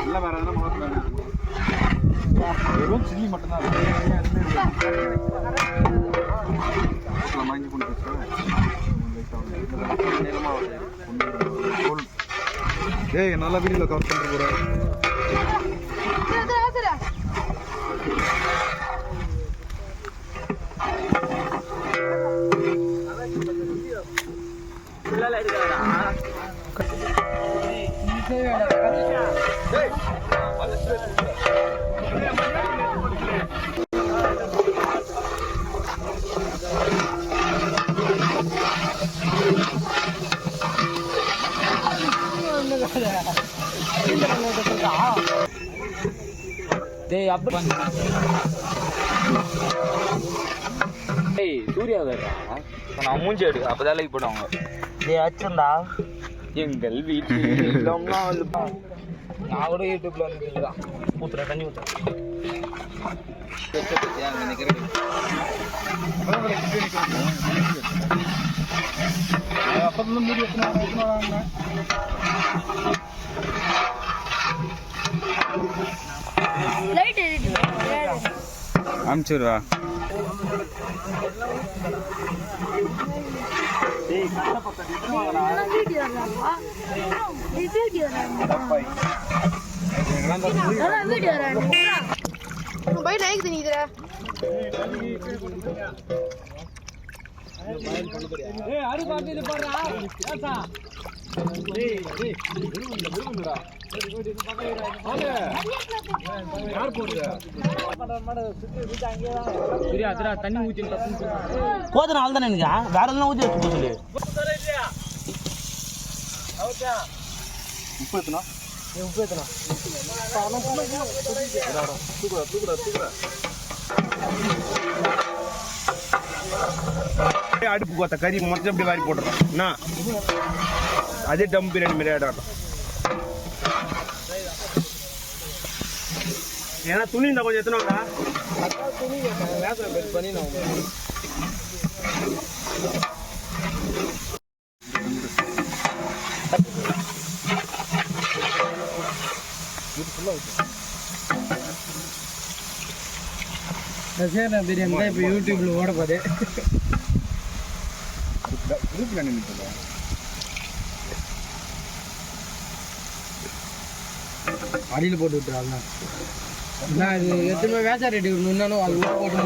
இல்லை வேற எதனா மாற்றலாம். வெறும் சில்லி மட்டும்தான் வாங்கி கொண்டு ஏய் நல்லா வீடியோவில் கவர் பண்ணிட்டு போகிறேன். டேய் அப்படி டேய் சூர்யா வேறா நான் மூஞ்சி எடு அப்பதான் லைக் போடுவாங்க. டேய் அச்சண்டா எங்கள் வீட்டில் நான் கூட யூடியூப்ல வந்துதான் ஊத்துற தண்ணி ஊத்துற அப்பத்துல மூடி வச்சுனாங்க. அனுப்பிச்சுடுவா. தண்ணி ஊற்றி போதும் நாள் தானே எனக்கு வேற எல்லாம் ஊற்றி வச்சு சொல்லு. உப்பு எத்தனா அடுப்பு கோத்த கறி மொத்தம் அப்படி வாரி போட்டுறோம். என்ன அதே டம் பிரியாணி மாரி ஆடாட்டம். ஏன்னா துணி இருந்தால் கொஞ்சம் எத்தனை பண்ணி நான் பிரியாணி தான் இப்போ யூடியூப்ல ஓட போது. அடியில் போட்டு விட்டுறாங்க. நான் இது எத்தனை வேசா ரெடி இன்னும் அது போட்டு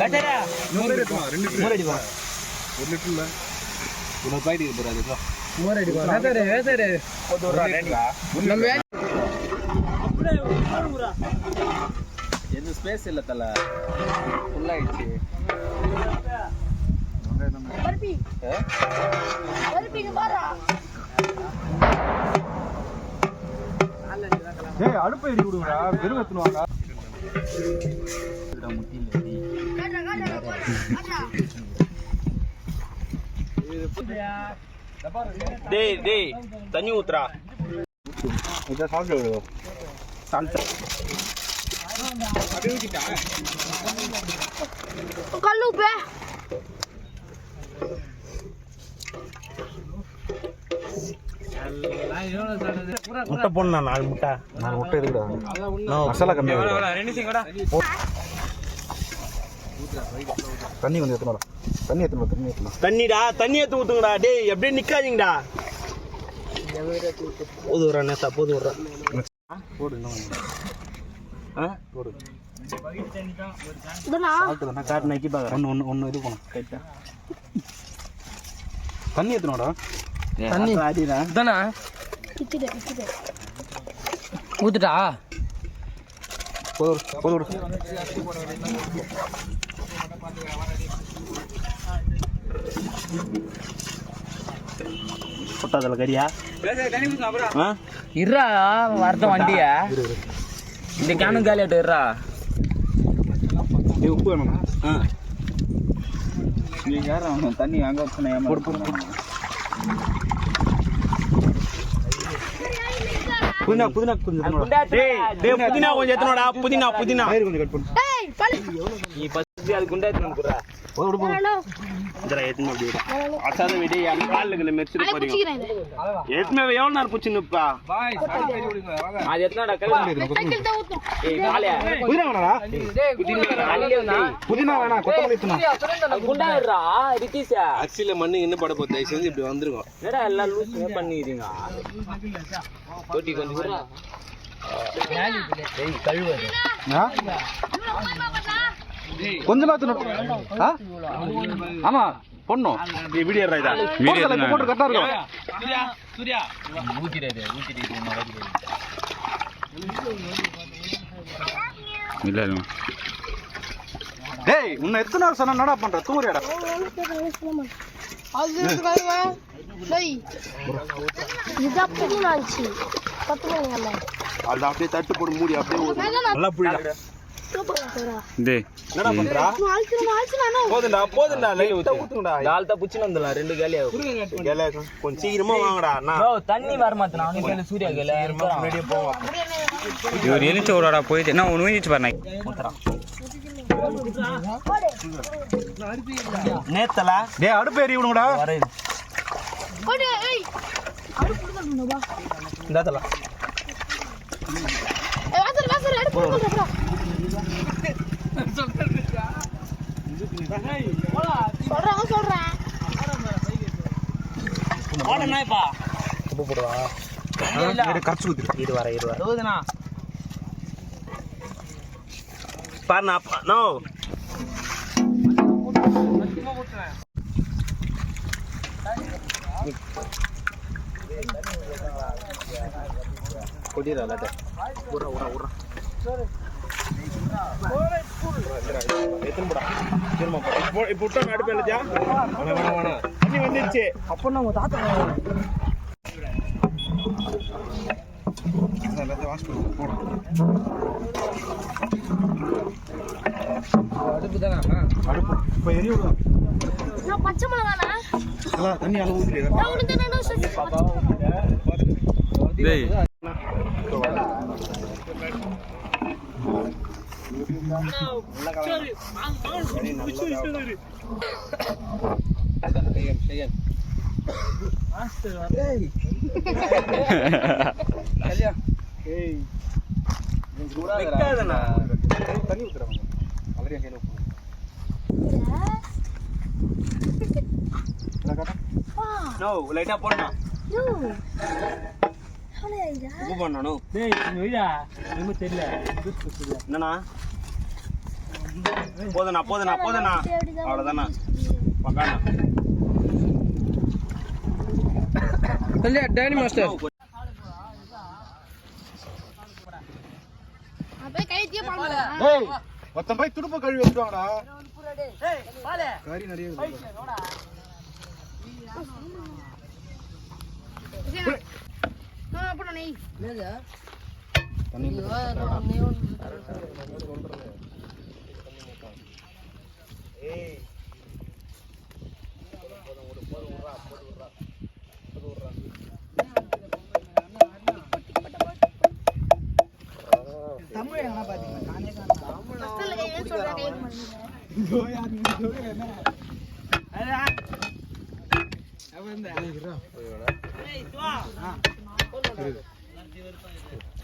1 லிட்டர்ல ஒரு பாக்கெட் இருக்கு பாரு. மோர் அடிப்பா வேசாரு வேசாரு நம்ம எந்த ஸ்பேஸ் இல்லை தலை ஃபுல்லாகிடுச்சு. ஏய் அடுப்பை எரி விடுங்கடா, வெறும் எத்துனுவாங்க. டேய் டேய் தண்ணி ஊத்துறா. இதை சாப்பிட்டு கல்லுப்பே முட்டை போடணும். 4 முட்டை. 4 முட்டை இருக்குடா. மசாலா கம்மியாக தண்ணி வந்து எத்தனை தண்ணி எத்தனை தண்ணிடா தண்ணி எடுத்து ஊத்துங்கடா. டேய் எப்படியே நிக்காதீங்கடா. போது விட்றா நேசா போது விட்றா. போடு இன்னும் போடு. காட்டு நக்கி பாக்க ஒன்று இது போகணும் கைட்டா. தண்ணி எத்தனோடா தண்ணி தானே ஊத்துட்டா போது. பொட்டாதல கறியா இருறா வரத வண்டிய இந்த கேனும் காலியாட்டு இருறா. உப்பு வேணும். நீங்கள் யாரும் தண்ணி அங்கே வச்சுனா புதினா புதினா கொஞ்சம் புதினா கொஞ்சம் எத்தனோடா. புதினா கொஞ்சம் கட் பண்ணு. அது குண்டாயத்து குடுறா இதெல்லாம் எத்தனை அப்படி அசாத விட அந்த காலில் மெரிச்சிட்டு போறீங்க எத்தனை எவ்வளோ நேரம் பூச்சின்னுப்பா அது எத்தனாடா கல்வி புதினா வேணா கொத்தமல்லி குண்டாயிடுறா ரித்தீஷா அரிசியில் மண்ணு என்ன பட போகுது செஞ்சு இப்படி வந்துருக்கும் என்னடா எல்லாம் லூஸ் பண்ணிக்கிறீங்க போட்டி கொஞ்சம் கழுவது கொஞ்ச நேரத்துல ஆமா பொண்ணும் வீடியோ ரைடா போட்டு கரெக்டா இருக்கும் டேய் உன்னை எத்தனை நாள் சொன்னா என்னடா பண்ற தூரியாடா அது அப்படியே தட்டு போட்டு மூடி அப்படியே நல்லா புரியுதா என்னடா பண்றா போதுண்டா லைட்டா ஊத்துங்கடா டால்தா புச்சின வந்துடலாம் 2 கேலியா கொஞ்சம் சீக்கிரமா வாங்கடா அண்ணா தண்ணி வர மாட்டேன் அவனே கேளு சூர்யா கேளு முன்னாடியே போவோம் இவர் எழுச்சி விடா போயிட்டு நான் ஒன்று ஊஞ்சிச்சு பாருண்ணா நேத்தலா டேய் அடுப்பு எரி விடுங்கடா இந்தாத்தலா கரைச்சு ஊத்தி இருவரா பாருண்ணா நோ கொடிரா இப்போ அடுப்பு இல்லையா தண்ணி வந்துருச்சு அப்போ நம்ம தாத்தா அடுப்பு தானே அடுப்பு இப்ப எரி விடுவோம் பச்சை மிளகானா தண்ணி அளவு ஊத்திடுங்க டேய் தண்ணி ஊத்துறாங்க அவரே கையில நோ லைட்டா போடணும் உப்பு பண்ணணும் என்னண்ணா போதுண்ணா அவ்வளோதாண்ணா பக்காண்ணா டேனி மாஸ்டர் டேய் மொத்தம் போய் துடுப்பு கழுவி வச்சுவாங்கடா கறி நிறைய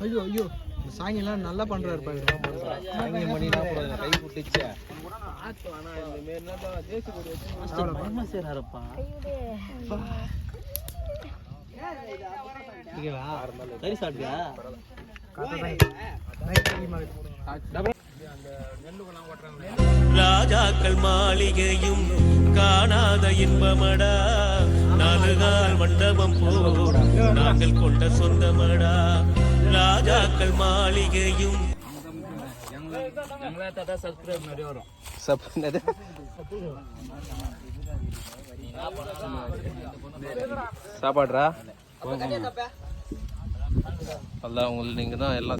ஐயோ ஐயோ சாங்கிலாம் நல்லா பண்றாரு பாரு கை குட்டிச்சு சரி சாப்பிட்டியா ராஜாக்கள் மாளிகையும் காணாத இன்பமடா 4 கால் மண்டபம் போடும் நாங்கள் கொண்ட சொந்தமடா ராஜாக்கள் மாளிகையும் சப்ஸ்கிரைப் நிறைய வரும் சாப்பாடுறா அதான் உங்களுக்கு நீங்கள் தான் எல்லாம்